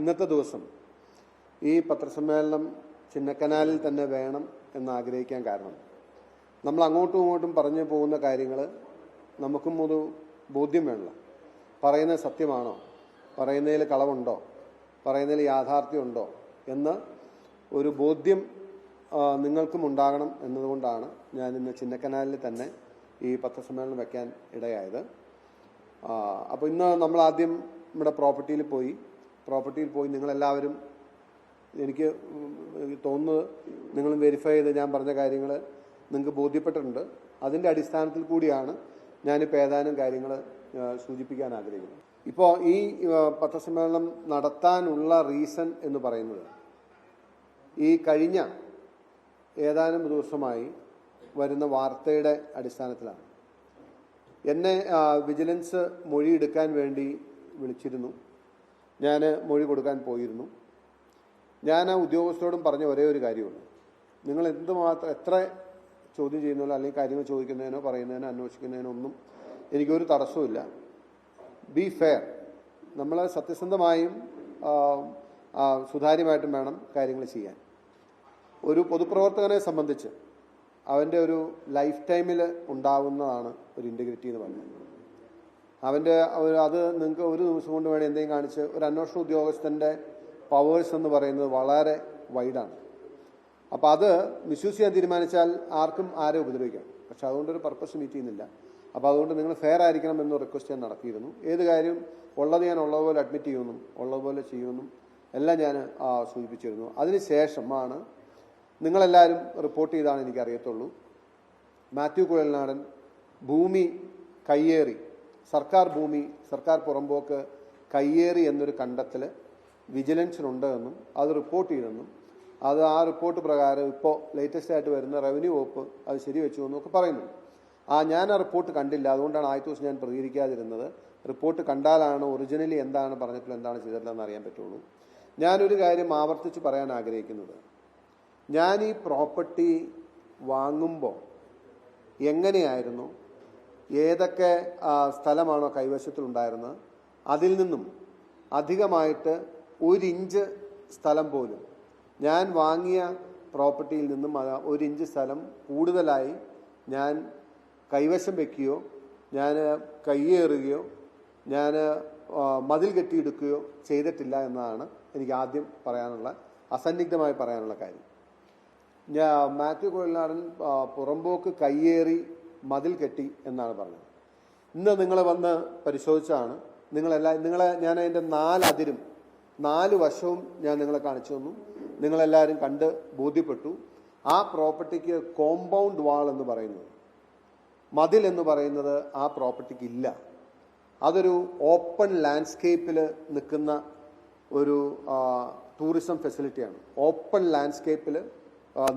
ഇന്നത്തെ ദിവസം ഈ പത്രസമ്മേളനം ചിന്നക്കനാലിൽ തന്നെ വേണം എന്നാഗ്രഹിക്കാൻ കാരണം, നമ്മൾ അങ്ങോട്ടും ഇങ്ങോട്ടും പറഞ്ഞു പോകുന്ന കാര്യങ്ങൾ നമുക്കും ഒരു ബോധ്യം വേണമല്ലോ. പറയുന്നത് സത്യമാണോ, പറയുന്നതിൽ കളവുണ്ടോ, പറയുന്നതിൽ യാഥാർത്ഥ്യമുണ്ടോ എന്ന് ഒരു ബോധ്യം നിങ്ങൾക്കും ഉണ്ടാകണം എന്നതുകൊണ്ടാണ് ഞാൻ ഇന്ന് ചിന്നക്കനാലിൽ തന്നെ ഈ പത്രസമ്മേളനം വയ്ക്കാൻ ഇടയായത്. അപ്പോൾ ഇന്ന് നമ്മൾ ആദ്യം നമ്മുടെ പ്രോപ്പർട്ടിയിൽ പോയി നിങ്ങളെല്ലാവരും, എനിക്ക് തോന്നുന്നത് നിങ്ങളും വെരിഫൈ ചെയ്ത് ഞാൻ പറഞ്ഞ കാര്യങ്ങൾ നിങ്ങൾക്ക് ബോധ്യപ്പെട്ടിട്ടുണ്ട്. അതിൻ്റെ അടിസ്ഥാനത്തിൽ കൂടിയാണ് ഞാനിപ്പോൾ ഏതാനും കാര്യങ്ങൾ സൂചിപ്പിക്കാൻ ആഗ്രഹിക്കുന്നത്. ഇപ്പോൾ ഈ പത്രസമ്മേളനം നടത്താനുള്ള റീസൺ എന്ന് പറയുന്നത്, ഈ കഴിഞ്ഞ ഏതാനും ദിവസമായി വരുന്ന വാർത്തയുടെ അടിസ്ഥാനത്തിലാണ്. എന്നെ വിജിലൻസ് മൊഴിയെടുക്കാൻ വേണ്ടി വിളിച്ചിരുന്നു. ഞാൻ മൊഴി കൊടുക്കാൻ പോയിരുന്നു. ഞാൻ ആ ഉദ്യോഗസ്ഥരോടും പറഞ്ഞ ഒരേ ഒരു കാര്യമുള്ളൂ, നിങ്ങൾ എത്ര ചോദ്യം ചെയ്യുന്നതിനോ അല്ലെങ്കിൽ കാര്യങ്ങൾ ചോദിക്കുന്നതിനോ പറയുന്നതിനോ അന്വേഷിക്കുന്നതിനോ ഒന്നും എനിക്കൊരു തടസ്സമില്ല. B fair. നമ്മൾ സത്യസന്ധമായും സുതാര്യമായിട്ടും വേണം കാര്യങ്ങൾ ചെയ്യാൻ. ഒരു പൊതുപ്രവർത്തകനെ സംബന്ധിച്ച് അവൻ്റെ ഒരു ലൈഫ് ടൈമിൽ ഉണ്ടാവുന്നതാണ് ഒരു ഇൻറ്റഗ്രിറ്റി എന്ന് പറയുന്നത്. അത് നിങ്ങൾക്ക് ഒരു ദിവസം കൊണ്ട് വേണം എന്തെങ്കിലും കാണിച്ച്, ഒരു അന്വേഷണ ഉദ്യോഗസ്ഥൻ്റെ പവേഴ്സ് എന്ന് പറയുന്നത് വളരെ വൈഡാണ്. അപ്പോൾ അത് മിസ്യൂസ് ചെയ്യാൻ തീരുമാനിച്ചാൽ ആർക്കും ആരെ ഉപദ്രവിക്കാം. പക്ഷെ അതുകൊണ്ടൊരു പർപ്പസ് മീറ്റ് ചെയ്യുന്നില്ല. അപ്പോൾ അതുകൊണ്ട് നിങ്ങൾ ഫെയർ ആയിരിക്കണം എന്ന് റിക്വസ്റ്റ് ഞാൻ നടത്തിയിരുന്നു. ഏത് കാര്യം ഉള്ളത് ഞാൻ ഉള്ളതുപോലെ അഡ്മിറ്റ് ചെയ്യുമെന്നും ഉള്ളതുപോലെ ചെയ്യുമെന്നും എല്ലാം ഞാൻ സൂചിപ്പിച്ചിരുന്നു. അതിനുശേഷമാണ് നിങ്ങളെല്ലാവരും റിപ്പോർട്ട് ചെയ്താണ് എനിക്കറിയത്തുള്ളൂ, മാത്യു കുഴൽനാടൻ ഭൂമി കയ്യേറി, സർക്കാർ പുറമ്പോക്ക് കയ്യേറി എന്നൊരു കണ്ടെത്തൽ വിജിലൻസിനുണ്ട് എന്നും അത് റിപ്പോർട്ട് ചെയ്തെന്നും ആ റിപ്പോർട്ട് പ്രകാരം ഇപ്പോൾ ലേറ്റസ്റ്റ് ആയിട്ട് വരുന്ന റവന്യൂ വകുപ്പ് അത് ശരിവെച്ചു എന്നൊക്കെ പറയുന്നു. ഞാൻ ആ റിപ്പോർട്ട് കണ്ടില്ല. അതുകൊണ്ടാണ് ആദ്യത്തെ ദിവസം ഞാൻ പ്രതികരിക്കാതിരുന്നത്. റിപ്പോർട്ട് കണ്ടാലാണ് ഒറിജിനലി എന്താണ് പറഞ്ഞിട്ടുള്ള എന്താണ് ചെയ്തിട്ടില്ലെന്ന് അറിയാൻ പറ്റുള്ളൂ. ഞാനൊരു കാര്യം ആവർത്തിച്ച് പറയാൻ ആഗ്രഹിക്കുന്നത്, ഞാൻ ഈ പ്രോപ്പർട്ടി വാങ്ങുമ്പോൾ എങ്ങനെയായിരുന്നു, ഏതൊക്കെ സ്ഥലമാണോ കൈവശത്തിലുണ്ടായിരുന്നത്, അതിൽ നിന്നും അധികമായിട്ട് 1 ഇഞ്ച് സ്ഥലം പോലും ഞാൻ വാങ്ങിയ പ്രോപ്പർട്ടിയിൽ നിന്നും 1 ഇഞ്ച് സ്ഥലം കൂടുതലായി ഞാൻ കൈവശം വയ്ക്കുകയോ ഞാൻ കയ്യേറുകയോ ഞാൻ മതിൽ കെട്ടിയെടുക്കുകയോ ചെയ്തിട്ടില്ല എന്നതാണ് എനിക്ക് ആദ്യം അസന്നിഗ്ധമായി പറയാനുള്ള കാര്യം. മാത്യു കുഴൽനാടൻ പുറമ്പോക്ക് കയ്യേറി മതിൽ കെട്ടി എന്നാണ് പറഞ്ഞത്. ഇന്ന് നിങ്ങൾ വന്ന് പരിശോധിച്ചാണ് ഞാൻ അതിൻ്റെ 4 അതിരും 4 വശവും ഞാൻ നിങ്ങളെ കാണിച്ചു തന്നു. നിങ്ങളെല്ലാവരും കണ്ട് ബോധ്യപ്പെട്ടു. ആ പ്രോപ്പർട്ടിക്ക് കോമ്പൗണ്ട് വാൾ എന്ന് പറയുന്നത്, മതിൽ എന്ന് പറയുന്നത് ആ പ്രോപ്പർട്ടിക്ക് ഇല്ല. അതൊരു ഓപ്പൺ ലാൻഡ്സ്കേപ്പിൽ നിൽക്കുന്ന ഒരു ടൂറിസം ഫെസിലിറ്റിയാണ്. ഓപ്പൺ ലാൻഡ്സ്കേപ്പിൽ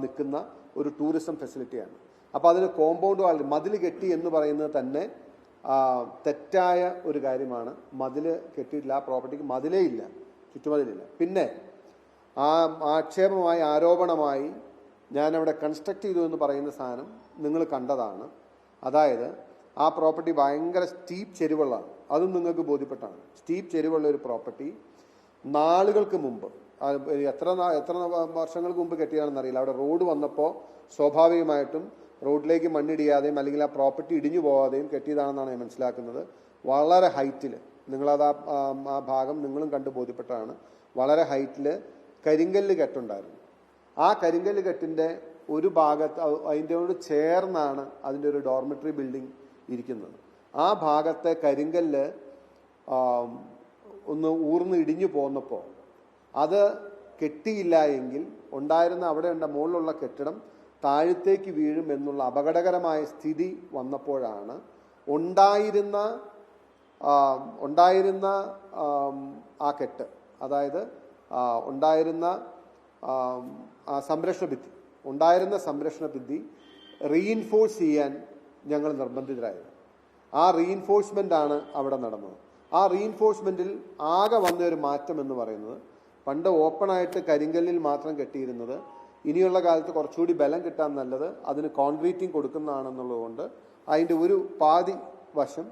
നിൽക്കുന്ന ഒരു ടൂറിസം ഫെസിലിറ്റിയാണ്. അപ്പോൾ അതിന് കോമ്പൗണ്ട് വാൾ, മതിൽ കെട്ടി എന്ന് പറയുന്നത് തന്നെ തെറ്റായ ഒരു കാര്യമാണ്. മതിൽ കെട്ടിയിട്ടില്ല, ആ പ്രോപ്പർട്ടിക്ക് മതിലേ ഇല്ല, ചുറ്റുമതിലില്ല. പിന്നെ ആക്ഷേപമായി ആരോപണമായി ഞാനവിടെ കൺസ്ട്രക്ട് ചെയ്തു എന്ന് പറയുന്ന സാധനം നിങ്ങൾ കണ്ടതാണ്. അതായത് ആ പ്രോപ്പർട്ടി ഭയങ്കര സ്റ്റീപ്പ് ചെരുവുള്ളതാണ്. അതും നിങ്ങൾക്ക് ബോധ്യപ്പെട്ടാണ്. സ്റ്റീപ്പ് ചെരുവുള്ള ഒരു പ്രോപ്പർട്ടി നാളുകൾക്ക് മുമ്പ്, എത്ര വർഷങ്ങൾക്ക് മുമ്പ് കെട്ടിയതാണെന്നറിയില്ല. അവിടെ റോഡ് വന്നപ്പോൾ സ്വാഭാവികമായിട്ടും റോഡിലേക്ക് മണ്ണിടിയാതെയും അല്ലെങ്കിൽ ആ പ്രോപ്പർട്ടി ഇടിഞ്ഞു പോകാതെയും കെട്ടിയതാണെന്നാണ് ഞാൻ മനസ്സിലാക്കുന്നത്. വളരെ ഹൈറ്റിൽ, നിങ്ങളത് ആ ഭാഗം നിങ്ങളും കണ്ട് ബോധ്യപ്പെട്ടാണ്. വളരെ ഹൈറ്റിൽ കരിങ്കല്ല് കെട്ടുണ്ടായിരുന്നു. ആ കരിങ്കല്ല് കെട്ടിൻ്റെ ഒരു ഭാഗത്ത്, അതിൻ്റെയോട് ചേർന്നാണ് അതിൻ്റെ ഒരു ഡോർമെട്രി ബിൽഡിംഗ് ഇരിക്കുന്നത്. ആ ഭാഗത്തെ കരിങ്കല്ല് ഒന്ന് ഊർന്ന് ഇടിഞ്ഞു പോന്നപ്പോൾ അത് കെട്ടിയില്ല എങ്കിൽ അവിടെ മുകളിലുള്ള കെട്ടിടം താഴത്തേക്ക് വീഴും എന്നുള്ള അപകടകരമായ സ്ഥിതി വന്നപ്പോഴാണ് ഉണ്ടായിരുന്ന ആ കെട്ട്, അതായത് ഉണ്ടായിരുന്ന സംരക്ഷണ ഭിത്തി റീഇൻഫോഴ്സ് ചെയ്യാൻ ഞങ്ങൾ നിർബന്ധിതരായത്. ആ റീഇൻഫോഴ്സ്മെൻ്റ് ആണ് അവിടെ നടന്നത്. ആ റീഇൻഫോഴ്സ്മെൻറ്റിൽ ആകെ വന്ന ഒരു മാറ്റം എന്ന് പറയുന്നത്, പണ്ട് ഓപ്പണായിട്ട് കരിങ്കല്ലിൽ മാത്രം കെട്ടിയിരുന്നത് ഇനിയുള്ള കാലത്ത് കുറച്ചുകൂടി ബലം കിട്ടാൻ നല്ലത് അതിന് കോൺക്രീറ്റിംഗ് കൊടുക്കുന്നതാണെന്നുള്ളതുകൊണ്ട് അതിൻ്റെ ഒരു പാതി വശം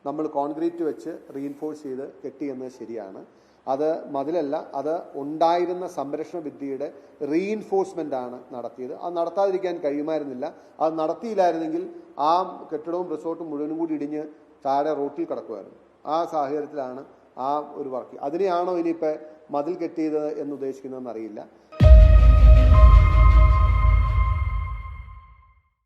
നമ്മൾ കോൺക്രീറ്റ് വെച്ച് റീഇൻഫോഴ്സ് ചെയ്ത് കെട്ടി എന്നത് ശരിയാണ്. അത് മതിലല്ല, അത് ഉണ്ടായിരുന്ന സംരക്ഷണ ഭിത്തിയുടെ റീഇൻഫോഴ്സ്മെന്റ് ആണ് നടത്തിയത്. അത് നടത്താതിരിക്കാൻ കഴിയുമായിരുന്നില്ല. അത് നടത്തിയില്ലായിരുന്നെങ്കിൽ ആ കെട്ടിടവും റിസോർട്ടും മുഴുവനും കൂടി ഇടിഞ്ഞ് താഴെ റോട്ടിൽ കിടക്കുമായിരുന്നു. ആ സാഹചര്യത്തിലാണ് ആ ഒരു വർക്ക്. അതിനെയാണോ ഇനിയിപ്പോൾ മതിൽ കെട്ടിയത് എന്ന് ഉദ്ദേശിക്കുന്നതെന്ന് അറിയില്ല.